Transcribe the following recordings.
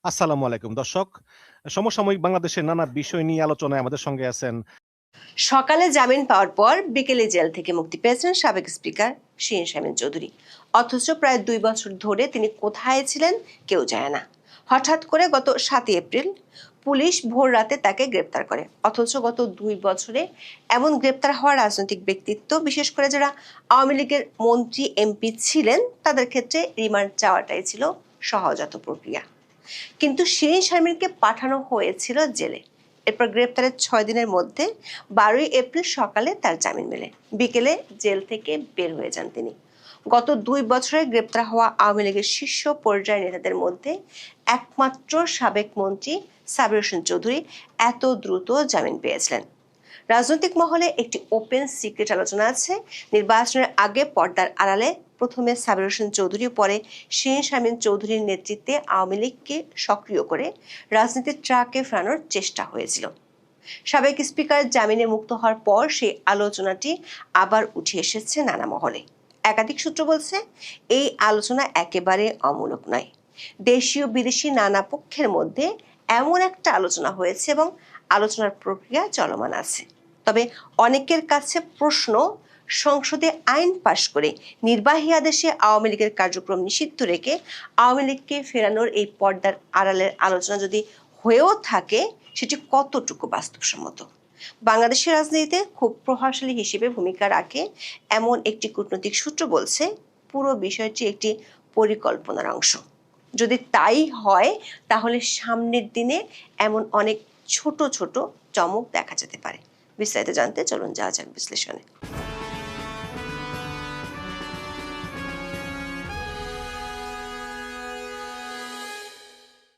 আসসালামু আলাইকুম দর্শক। সমসাময়িক বাংলাদেশের নানা বিষয় নিয়ে আলোচনায় আমাদের সঙ্গে আছেন। সকালে জামিন পাওয়ার পর বিকেলে জেল থেকে মুক্তি পেয়েছেন সাবেক স্পিকার শিরীন শারমিন চৌধুরী। অথচ প্রায় 2 বছর ধরে তিনি কোথায় ছিলেন কেউ জানে না। হঠাৎ করে গত 7 এপ্রিল পুলিশ ভোর রাতে তাকে গ্রেপ্তার করে। অথচ গত 2 বছরে এমন গ্রেপ্তার হওয়া রাজনৈতিক ব্যক্তিত্ব, বিশেষ করে যারা আওয়ামী লীগের মন্ত্রী এমপি ছিলেন, তাদের ক্ষেত্রে রিমান্ড চাওয়াটাই ছিল সহজাত প্রক্রিয়া। কিন্তু শিরীন শারমিনকে পাঠানো হয়েছিল জেলে। এরপর গ্রেপ্তারের 6 দিনের মধ্যে 12 এপ্রিল সকালে তার জামিন মেলে। বিকেলে জেল থেকে বের হয়ে যান তিনি। গত 2 বছরে গ্রেপ্তার হওয়া আওয়ামী লীগের শীর্ষ পর্যায়ের নেতাদের মধ্যে একমাত্র সাবেক মন্ত্রী সাবির হোসেন চৌধুরী এত দ্রুত জামিন পেয়েছিলেন। রাজনৈতিক মহলে একটি ওপেন সিক্রেট আলোচনা আছে, নির্বাচনের আগে পর্দার আড়ালে প্রথমে সাবির হোসেন চৌধুরী, পরে শিরীন শারমিন চৌধুরীর নেতৃত্বে আওয়ামী লীগকে সক্রিয় করে রাজনীতির ট্রাকে ফেরানোর চেষ্টা হয়েছিল। সাবেক স্পিকার জামিনে মুক্ত হওয়ার পর সেই আলোচনাটি আবার উঠে এসেছে নানা মহলে। একাধিক সূত্র বলছে, এই আলোচনা একেবারে অমূলক নয়। দেশীয় বিদেশি নানা পক্ষের মধ্যে এমন একটা আলোচনা হয়েছে এবং আলোচনার প্রক্রিয়া চলমান আছে। তবে অনেকের কাছে প্রশ্ন, সংসদে আইন পাশ করে নির্বাহী আদেশে আওয়ামী লীগের কার্যক্রম নিষিদ্ধ রেখে আওয়ামী লীগকে ফেরানোর এই পর্দার আড়ালের আলোচনা যদি হয়েও থাকে, সেটি কতটুকু বাস্তবসম্মত। বাংলাদেশের রাজনীতিতে খুব প্রভাবশালী হিসেবে ভূমিকা রাখে এমন একটি কূটনৈতিক সূত্র বলছে, পুরো বিষয়টি একটি পরিকল্পনার অংশ। যদি তাই হয়, তাহলে সামনের দিনে এমন অনেক ছোট ছোট চমক দেখা যেতে পারে। বিস্তারিত জানতে চলুন যাওয়া যাক বিশ্লেষণে।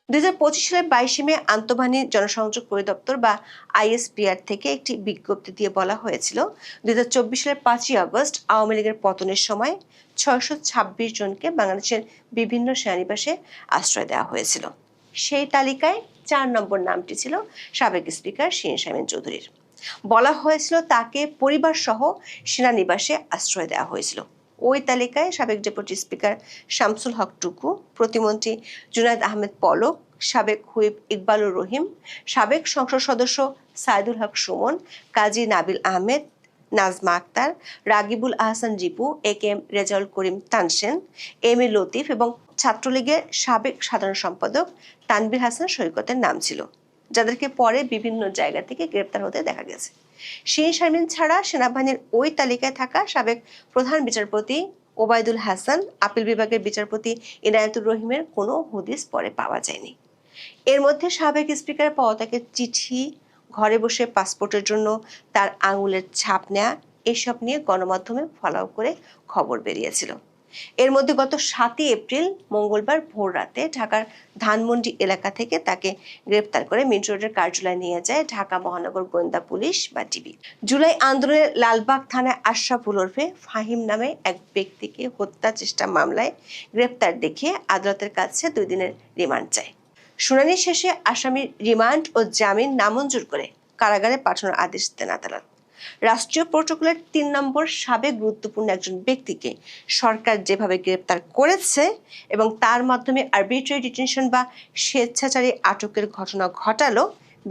2025 সালের 22 মে আন্তঃবাহিনী জনসংযোগ পরিদপ্তর বা আইএসপিআর থেকে একটি বিজ্ঞপ্তি দিয়ে বলা হয়েছিল, 2024 সালের 5ই আগস্ট আওয়ামী লীগের পতনের সময় 626 জনকে বাংলাদেশের বিভিন্ন সেনানিবাসে আশ্রয় দেওয়া হয়েছিল। সেই তালিকায় 4 নম্বর নামটি ছিল সাবেক স্পিকার শিরীন শারমিন চৌধুরীর। বলা হয়েছিল তাকে পরিবার সহ সেনানিবাসে আশ্রয় দেওয়া হয়েছিল। ওই তালিকায় সাবেক ডেপুটি স্পিকার শামসুল হক টুকু, প্রতিমন্ত্রী জুনায়েদ আহমেদ পলক, সাবেক হুইপ ইকবালুর রহিম, সাবেক সংসদ সদস্য সাইদুল হক সুমন, কাজী নাবিল আহমেদ, নাজমা আক্তার, রাগিবুল আহসান রিপু, এ K M Rezaul Karim Tansen, M A Latif এবং ছাত্রলীগের সাবেক সাধারণ সম্পাদক তানভীর হাসান সৈকতের নাম ছিল, যাদেরকে পরে বিভিন্ন জায়গা থেকে গ্রেপ্তার হতে দেখা গেছে। শিরীন শারমিন ছাড়া সেনাবাহিনীর ওই তালিকায় থাকা সাবেক প্রধান বিচারপতি ওবায়দুল হাসান, আপিল বিভাগের বিচারপতি ইনায়েতুর রহিমের কোনো হদিস পরে পাওয়া যায়নি। এর মধ্যে সাবেক স্পিকার পদত্যাগের চিঠি, ঘরে বসে পাসপোর্টের জন্য তার আঙুলের ছাপ নেয়া, এসব নিয়ে গণমাধ্যমে ফলাও করে খবর বেরিয়েছিল। এর মধ্যে গত 7 এপ্রিল মঙ্গলবার ভোর রাতে ঢাকার ধানমন্ডি এলাকা থেকে তাকে গ্রেপ্তার করে মিন্ট রোডের কার্যালয়ে নিয়ে যায় ঢাকা মহানগর গোয়েন্দা পুলিশ বা ডিবি। জুলাই আন্দোলনে লালবাগ থানায় আশরাফুল ওরফে ফাহিম নামে এক ব্যক্তিকে হত্যা চেষ্টা মামলায় গ্রেপ্তার দেখিয়ে আদালতের কাছে 2 দিনের রিমান্ড চায়। শুনানি শেষে আসামির রিমান্ড ও জামিন নামঞ্জুর করে কারাগারে পাঠানোর আদেশ দেন আদালত। রাষ্ট্রীয় প্রোটোকলের 3 নম্বর সাবেক গুরুত্বপূর্ণ একজন ব্যক্তিকে সরকার যেভাবে গ্রেপ্তার করেছে এবং তার মাধ্যমে আরবিট্রারি ডিটেনশন বা স্বেচ্ছাচারী আটকের ঘটনা ঘটালো,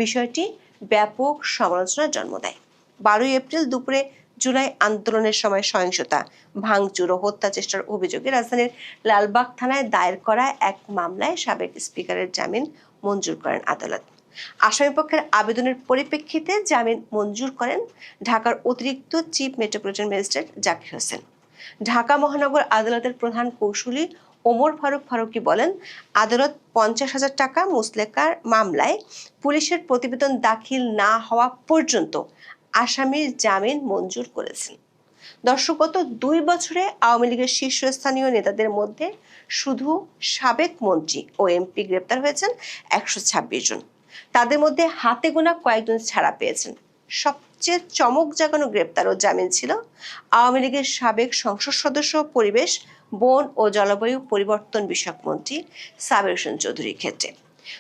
বিষয়টি ব্যাপক সমালোচনার জন্ম দেয়। 12 এপ্রিল দুপুরে জুলাই আন্দোলনের সময় সহিংসতা, ভাঙচুর ও হত্যা চেষ্টার অভিযোগে রাজধানীর লালবাগ থানায় দায়ের করা এক মামলায় সাবেক স্পিকারের জামিন মঞ্জুর করেন আদালত। আসামিপক্ষের আবেদনের পরিপ্রেক্ষিতে জামিন মঞ্জুর করেন ঢাকার অতিরিক্ত chief metropolitan magistrate Zakir Hossain. Dhaka মহানগর আদালতের প্রধান কৌঁসুলি ওমর ফারুক ফারুকী বলেন, আদালত 50,000 টাকা মুচলেকার মামলায় পুলিশের প্রতিবেদন দাখিল না হওয়া পর্যন্ত আসামির জামিন মঞ্জুর করেছেন। দর্শক, গত 2 বছরে আওয়ামী লীগের শীর্ষস্থানীয় নেতাদের মধ্যে শুধু সাবেক মন্ত্রী ও এমপি গ্রেপ্তার হয়েছেন 126 জন। তাদের মধ্যে হাতে গোনা কয়েকজন ছাড়া পেয়েছেন। সবচেয়ে চমক জাগানো গ্রেপ্তার ও জামিন ছিল আওয়ামী লীগের সাবেক সংসদ সদস্য, পরিবেশ, বন ও জলবায়ু পরিবর্তন বিষয়ক মন্ত্রী সাবির হোসেন চৌধুরীর ক্ষেত্রে।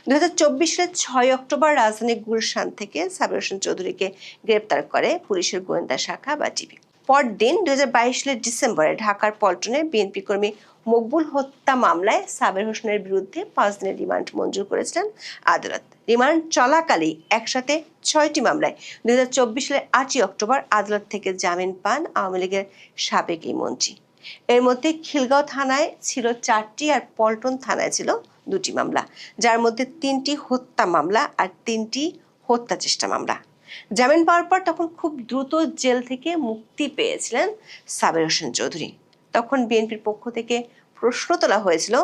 2024 সালের 6 অক্টোবর রাজধানীর গুলশান থেকে সাবির হোসেন চৌধুরীকে গ্রেপ্তার করে পুলিশের গোয়েন্দা শাখা বা ডিবি। পরদিন 2022 সালের ডিসেম্বরে ঢাকার পল্টনে বিএনপি কর্মী মকবুল হত্যা মামলায় সাবের হোসেনের বিরুদ্ধে 5 দিনের রিমান্ড মঞ্জুর করেছিলেন আদালত। রিমান্ড চলাকালেই একসাথে 6টি মামলায় 2024 সালের 8ই অক্টোবর আদালত থেকে জামিন পান আওয়ামী লীগের সাবেক এই মন্ত্রী। এর মধ্যে খিলগাঁও থানায় ছিল 4টি আর পল্টন থানায় ছিল 2টি মামলা, যার মধ্যে 3টি হত্যা মামলা আর 3টি হত্যা চেষ্টা মামলা। জামিন পাওয়ার পর তখন খুব দ্রুত জেল থেকে মুক্তি পেয়েছিলেন সাবের হোসেন চৌধুরী। তখন বিএনপির পক্ষ থেকে প্রশ্ন তোলা হয়েছিল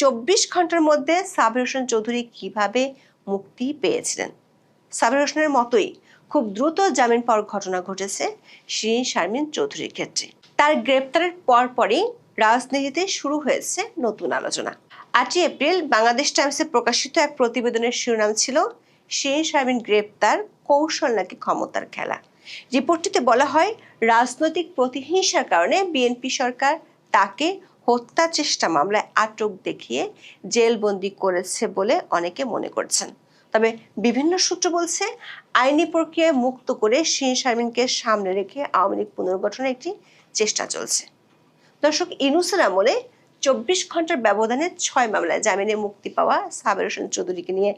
24 ঘন্টার মধ্যে সাবের হোসেন চৌধুরী কিভাবে মুক্তি পেয়েছিলেন। সাবের হোসেনের মতোই খুব দ্রুত জামিন পাওয়ার ঘটনা ঘটেছে শিরীন শারমিন চৌধুরীর ক্ষেত্রে। তার গ্রেপ্তারের পরপরই রাজনীতিতে শুরু হয়েছে নতুন আলোচনা। 8ই এপ্রিল বাংলাদেশ টাইমসে প্রকাশিত এক প্রতিবেদনের শিরোনাম ছিল শিরীন শারমিন গ্রেপ্তার, কৌশল নাকি ক্ষমতার খেলা। রিপোর্টটিতে বলা হয়, রাজনৈতিক প্রতিহিংসার কারণে বিএনপি সরকার তাকে হত্যা চেষ্টা মামলায় আটক দেখিয়ে জেলবন্দি করেছে বলে অনেকে মনে করছেন। তবে বিভিন্ন সূত্র বলছে, আইনি প্রক্রিয়ায় মুক্ত করে শিরীন শারমিনকে সামনে রেখে আওয়ামী লীগ পুনর্গঠনের একটি চেষ্টা চলছে। দর্শক, ইউনূসের আমলে 24 ঘন্টার ব্যবধানে 6 মামলায় জামিনে মুক্তি পাওয়া সাবের হোসেন চৌধুরীকে নিয়ে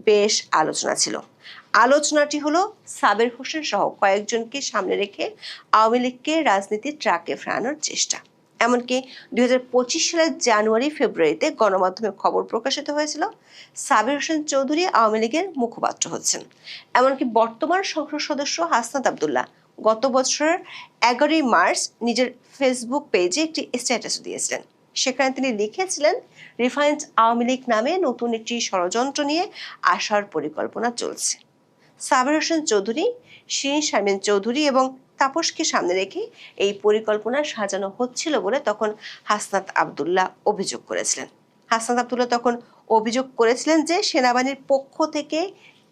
বেশ আলোচনা ছিল। আলোচনাটি হলো সাবের হোসেন সহ কয়েকজনকে সামনে রেখে আওয়ামী লীগকে রাজনীতির ট্রাকে ফেরানোর চেষ্টা। এমনকি 2025 সালের জানুয়ারি ফেব্রুয়ারিতে গণমাধ্যমে খবর প্রকাশিত হয়েছিল সাবের হোসেন চৌধুরী আওয়ামী লীগের মুখপাত্র হচ্ছেন। এমনকি বর্তমান সংসদ সদস্য হাসনাত আব্দুল্লাহ গত বছরের 11ই মার্চ নিজের ফেসবুক পেজে একটি স্ট্যাটাস দিয়েছিলেন। সেখানে তিনি লিখেছিলেন, রিফাইন্ড আওয়ামী লীগ নামে নতুন একটি ষড়যন্ত্র নিয়ে আসার পরিকল্পনা চলছে। সাবের হোসেন চৌধুরী, শিরীন শারমিন চৌধুরী এবং তাপসকে সামনে রেখে এই পরিকল্পনা সাজানো হচ্ছিল বলে তখন হাসনাত আব্দুল্লাহ অভিযোগ করেছিলেন। হাসনাত আব্দুল্লাহ তখন অভিযোগ করেছিলেন যে সেনাবাহিনীর পক্ষ থেকে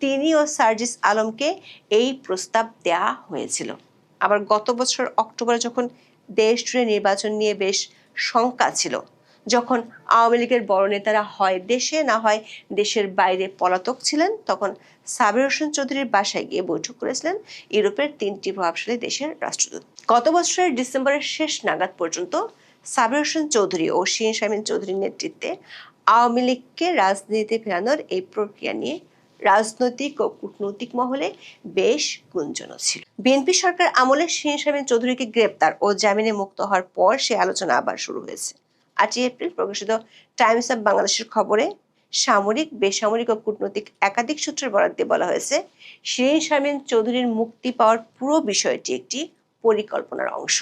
তিনি ও সার্জিস আলমকে এই প্রস্তাব দেওয়া হয়েছিল। আবার গত বছর অক্টোবরে যখন দেশ জুড়ে নির্বাচন নিয়ে বেশ শঙ্কা ছিল, যখন আওয়ামী লীগের বড় নেতারা হয় দেশে না হয় দেশের বাইরে পলাতক ছিলেন, তখন সাবের হোসেন চৌধুরীর বাসায় গিয়ে বৈঠক করেছিলেন ইউরোপের 3টি প্রভাবশালী দেশের রাষ্ট্রদূত। গত বছরের ডিসেম্বরের শেষ নাগাদ পর্যন্ত সাবের হোসেন চৌধুরী ও শিরীন শারমিন চৌধুরীর নেতৃত্বে আওয়ামী লীগকে রাজনীতিতে ফেরানোর এই প্রক্রিয়া নিয়ে রাজনৈতিক ও কূটনৈতিক মহলে বেশ গুঞ্জন ছিল। বিএনপি সরকার আমলে শিরীন শারমিন চৌধুরীকে গ্রেপ্তার ও জামিনে মুক্ত হওয়ার পর সে আলোচনা আবার শুরু হয়েছে। 8ই এপ্রিল প্রকাশিত টাইমস অব বাংলাদেশের খবরে সামরিক, বেসামরিক ও কূটনৈতিক একাধিক সূত্রের বরাত দিয়ে বলা হয়েছে, শিরীন শারমিন চৌধুরীর মুক্তি পাওয়ার পুরো বিষয়টি একটি পরিকল্পনার অংশ।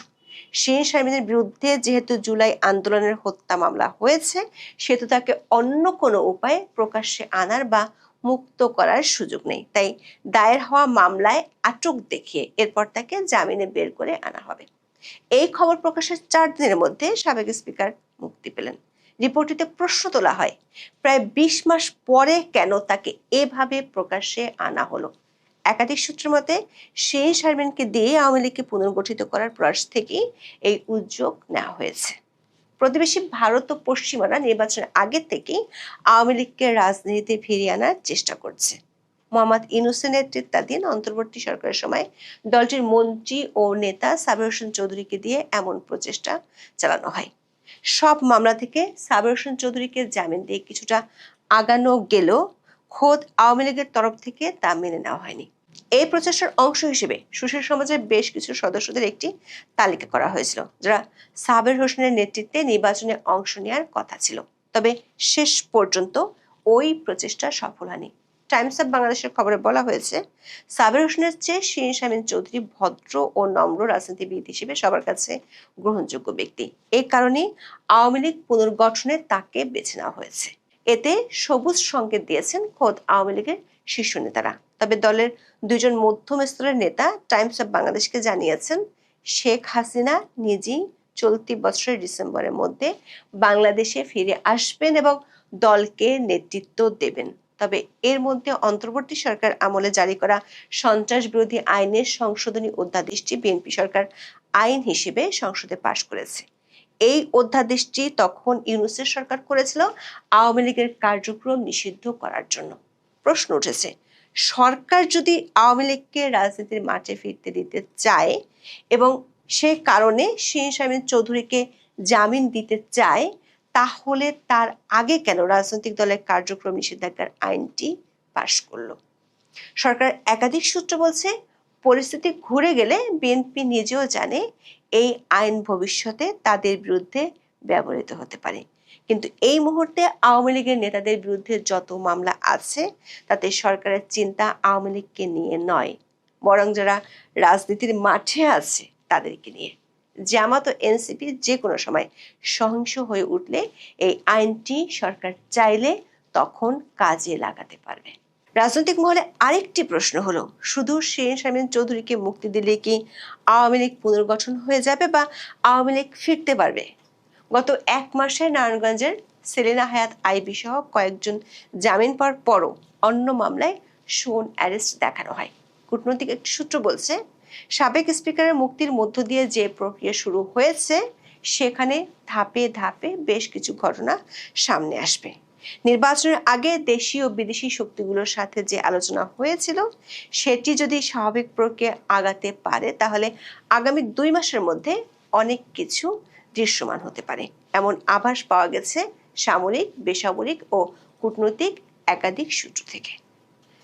শিরীন শারমিনের বিরুদ্ধে যেহেতু জুলাই আন্দোলনের হত্যা মামলা হয়েছে, সেহেতু তাকে অন্য কোনো উপায়ে প্রকাশ্যে আনার বা মুক্ত করার সুযোগ নেই। তাই দায়ের হওয়া মামলায় আটক দেখিয়ে এরপর তাকে জামিনে বের করে আনা হবে। এই খবর প্রকাশের 4 দিনের মধ্যে সাবেক স্পিকার মুক্তি পেলেন। রিপোর্টটিতে প্রশ্ন তোলা হয়, প্রায় 20 মাস পরে কেন তাকে এভাবে প্রকাশ্যে আনা হলো। একাধিক সূত্রের মতে, শিরীন শারমিনকে দিয়ে আওয়ামী লীগকে পুনর্গঠিত করার প্রয়াস থেকেই এই উদ্যোগ নেওয়া হয়েছে। প্রতিবেশী ভারত ও পশ্চিমারা নির্বাচনের আগে থেকেই আওয়ামী লীগকে রাজনীতিতে ফিরিয়ে আনার চেষ্টা করছে। মোহাম্মদ ইউনূসের নেতৃত্বাধীন অন্তর্বর্তী সরকারের সময় দলটির মন্ত্রী ও নেতা সাবের হোসেন চৌধুরীকে দিয়ে এমন প্রচেষ্টা চালানো হয়। সব মামলা থেকে সাবের হোসেন চৌধুরীকে জামিন দিয়ে কিছুটা আগানো গেলেও খোদ আওয়ামী লীগের তরফ থেকে তা মেনে নেওয়া হয়নি। এই প্রচেষ্টার অংশ হিসেবে সুশীল সমাজের বেশ কিছু সদস্যদের একটি তালিকা করা হয়েছিল, যারা সাবের হোসেনের নেতৃত্বে নির্বাচনে অংশ নেওয়ার কথা ছিল। তবে শেষ পর্যন্ত ওই প্রচেষ্টা সফল হয়নি। টাইমস অব বাংলাদেশের খবরে বলা হয়েছে, সাবের হোসেনের চেয়ে শিরীন শারমিন চৌধুরী ভদ্র ও নম্র রাজনীতিবিদ হিসেবে সবার কাছে গ্রহণযোগ্য ব্যক্তি। এই কারণেই আওয়ামী লীগ পুনর্গঠনে তাকে বেছে নেওয়া হয়েছে। এতে সবুজ সংকেত দিয়েছেন খোদ আওয়ামী লীগের শীর্ষ নেতারা। তবে দলের 2 জন মধ্যম স্তরের নেতা টাইমস অব বাংলাদেশকে জানিয়েছেন, শেখ হাসিনা নিজেই চলতি বছরের ডিসেম্বরের মধ্যে বাংলাদেশে ফিরে আসবেন এবং দলকে নেতৃত্ব দেবেন। তবে এর মধ্যে অন্তর্বর্তী সরকার আমলে জারি করা সন্ত্রাস বিরোধী আইনের সংশোধনী অধ্যাদেশটি বিএনপি সরকার আইন হিসেবে সংসদে পাশ করেছে। এই অধ্যাদেশটি তখন ইউনূসের সরকার করেছিল আওয়ামী লীগের কার্যক্রম নিষিদ্ধ করার জন্য। প্রশ্ন উঠেছে, সরকার যদি আওয়ামী লীগকে রাজনীতির মাঠে ফিরতে দিতে চায় এবং সে কারণে শিরীন শারমিন চৌধুরীকে জামিন দিতে চায়, তাহলে তার আগে কেন রাজনৈতিক দলের কার্যক্রম নিষেধাজ্ঞার আইনটি পাশ করলো? সরকার একাধিক সূত্র বলছে, পরিস্থিতি ঘুরে গেলে বিএনপি নিজেও জানে এই আইন ভবিষ্যতে তাদের বিরুদ্ধে ব্যবহৃত হতে পারে। কিন্তু এই মুহূর্তে আওয়ামী লীগের নেতাদের বিরুদ্ধে যত মামলা আছে তাতে সরকারের চিন্তা আওয়ামী লীগকে নিয়ে নয়, বরং যারা রাজনীতির মাঠে আছে তাদেরকে নিয়ে। জামাত ও এনসিপি যে কোনো সময় সহিংস হয়ে উঠলে এই আইনটি সরকার চাইলে তখন কাজে লাগাতে পারবে। রাজনৈতিক মহলে আরেকটি প্রশ্ন হলো, শুধু শিরীন শারমিন চৌধুরীকে মুক্তি দিলে কি আওয়ামী লীগ পুনর্গঠন হয়ে যাবে বা আওয়ামী লীগ ফিরতে পারবে? গত 1 মাসে নারায়ণগঞ্জের সেলিনা হায়াৎ আইবি সহ কয়েকজন জামিন পাওয়ার পরও অন্য মামলায় শোন অ্যারেস্ট দেখানো হয়। কূটনৈতিক একটি সূত্র বলছে, সাবেক স্পিকারের মুক্তির মধ্য দিয়ে যে প্রক্রিয়া শুরু হয়েছে সেখানে ধাপে ধাপে বেশ কিছু ঘটনা সামনে আসবে। নির্বাচনের আগে দেশি ও বিদেশি শক্তিগুলোর সাথে যে আলোচনা হয়েছিল সেটি যদি স্বাভাবিক প্রক্রিয়া আগাতে পারে তাহলে আগামী 2 মাসের মধ্যে অনেক কিছু দৃশ্যমান হতে পারে, এমন আভাস পাওয়া গেছে সামরিক, বেসামরিক ও কূটনৈতিক একাধিক সূত্র থেকে।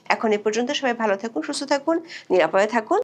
এখন এ পর্যন্ত সবাই ভালো থাকুন, সুস্থ থাকুন, নিরাপদে থাকুন।